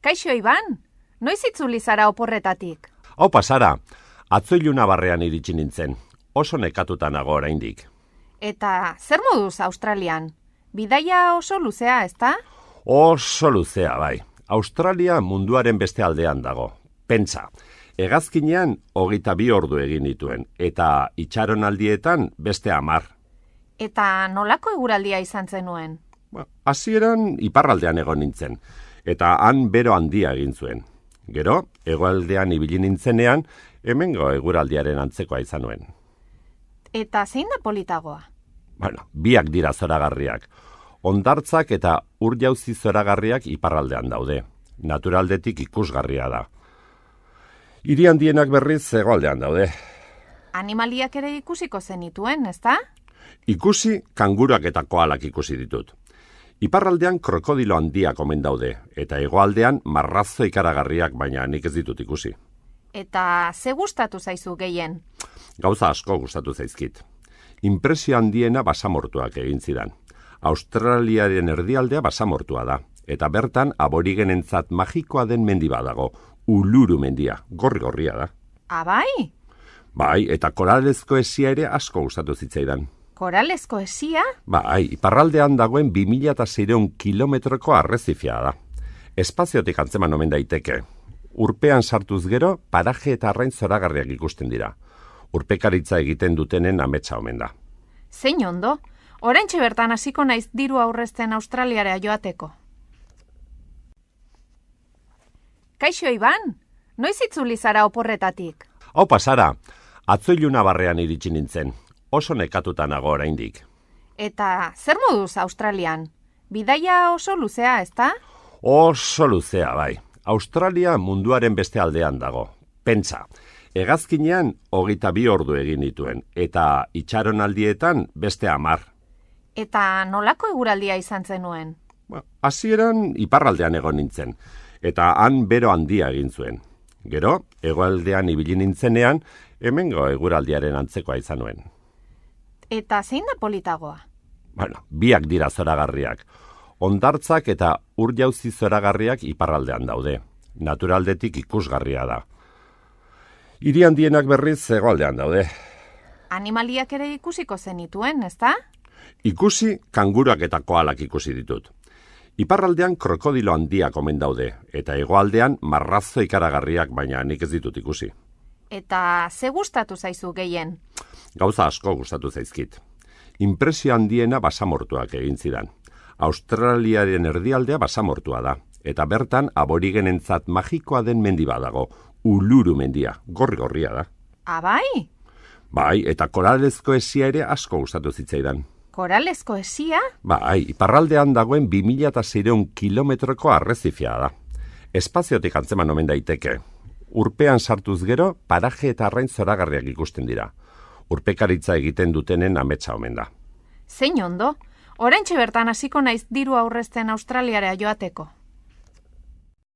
Kaixo Iban, noiz itzuli zara oporretatik? Aupa Sara, atzo Ilunabarrean iritsi nintzen. Oso nekatuta nago oraindik. Eta zer moduz Australian? Bidaia oso luzea, ezta? Oso luzea, bai. Australia munduaren beste aldean dago. Pentsa, hegazkinean 22 ordu egin dituen, eta itxaronaldietan beste 10. Eta nolako eguraldia izan zenuen? Hasieran iparraldean egon nintzen, eta han bero handia egin zuen. Gero, hegoaldean ibili nintzenean, hemengo eguraldiaren antzekoa izan nuen. Eta zein da politagoa? Biak dira zoragarriak. Hondartzak eta ur-jauzi zoragarriak iparraldean daude. Naturaldetik ikusgarria da. Hiri handienak berriz hegoaldean daude. Animaliak ere ikusiko zenituen, ezta? Ikusi, kanguruak eta koalak ikusi ditut. Iparraldean krokodilo handiak omen daude, eta hegoaldean marrazo ikaragarriak, baina nik ez ditut ikusi. Eta ze gustatu zaizu gehien? Gauza asko gustatu zaizkit. Inpresio handiena basamortuak egin zidan. Australiaren erdialdea basamortua da, eta bertan aborigenentzat magikoa den mendi badago, Uluru mendia, gorri-gorria da. Bai? Bai, eta koralezko hesia ere asko gustatu zitzaidan. Koralezko hesia? Bai, iparraldean dagoen 2600 kilometroko arrezifia da. Espaziotik antzeman omen daiteke. Urpean sartuz gero, paraje eta arrain zoragarriak ikusten dira. Urpekaritza egiten dutenen ametsa omen da. Zein ondo? Oraintxe bertan hasiko naiz diru aurrezten Australiara joateko. Kaixo Iban, noiz itzuli zara oporretatik? Aupa Sara, atzo Ilunabarrean iritsi nintzen. Oso nekatuta nago oraindik. Eta zer moduz Australian? Bidaia oso luzea, ezta? Oso luzea, bai. Australia munduaren beste aldean dago. Pentsa, hegazkinean 22 ordu egin dituen, eta itxaronaldietan beste 10. Eta nolako eguraldia izan zenuen? Hasieran iparraldean egon nintzen, eta han bero handia egin zuen. Gero, hegoaldean ibili nintzenean, hemengo eguraldiaren antzekoa izan nuen. Eta zein da politagoa? Biak dira zoragarriak. Hondartzak eta ur-jauzi zoragarriak iparraldean daude. Naturaldetik ikusgarria da. Hiri handienak berriz hegoaldean daude. Animaliak ere ikusiko zenituen, ezta? Ikusi, kanguruak eta koalak ikusi ditut. Iparraldean krokodilo handiak omen daude, eta hegoaldean marrazo ikaragarriak, baina nik ez ditut ikusi. Eta ze gustatu zaizu gehien? Gauza asko gustatu zaizkit. Inpresio handiena basamortuak egin zidan. Australiaren erdialdea basamortua da, eta bertan aborigenentzat magikoa den mendi badago, Uluru mendia, gorri-gorria da. Bai? Bai, eta koralezko hesia ere asko gustatu zitzaidan. Koralezko hesia? Bai, iparraldean dagoen 2600 kilometroko arrezifia da. Espaziotik antzeman omen daiteke. Urpean sartuz gero, paraje eta arrain zoragarriak ikusten dira. Urpekaritza egiten dutenen ametsa omen da. Zein ondo? Oraintxe bertan hasiko naiz diru aurrezten Australiara joateko.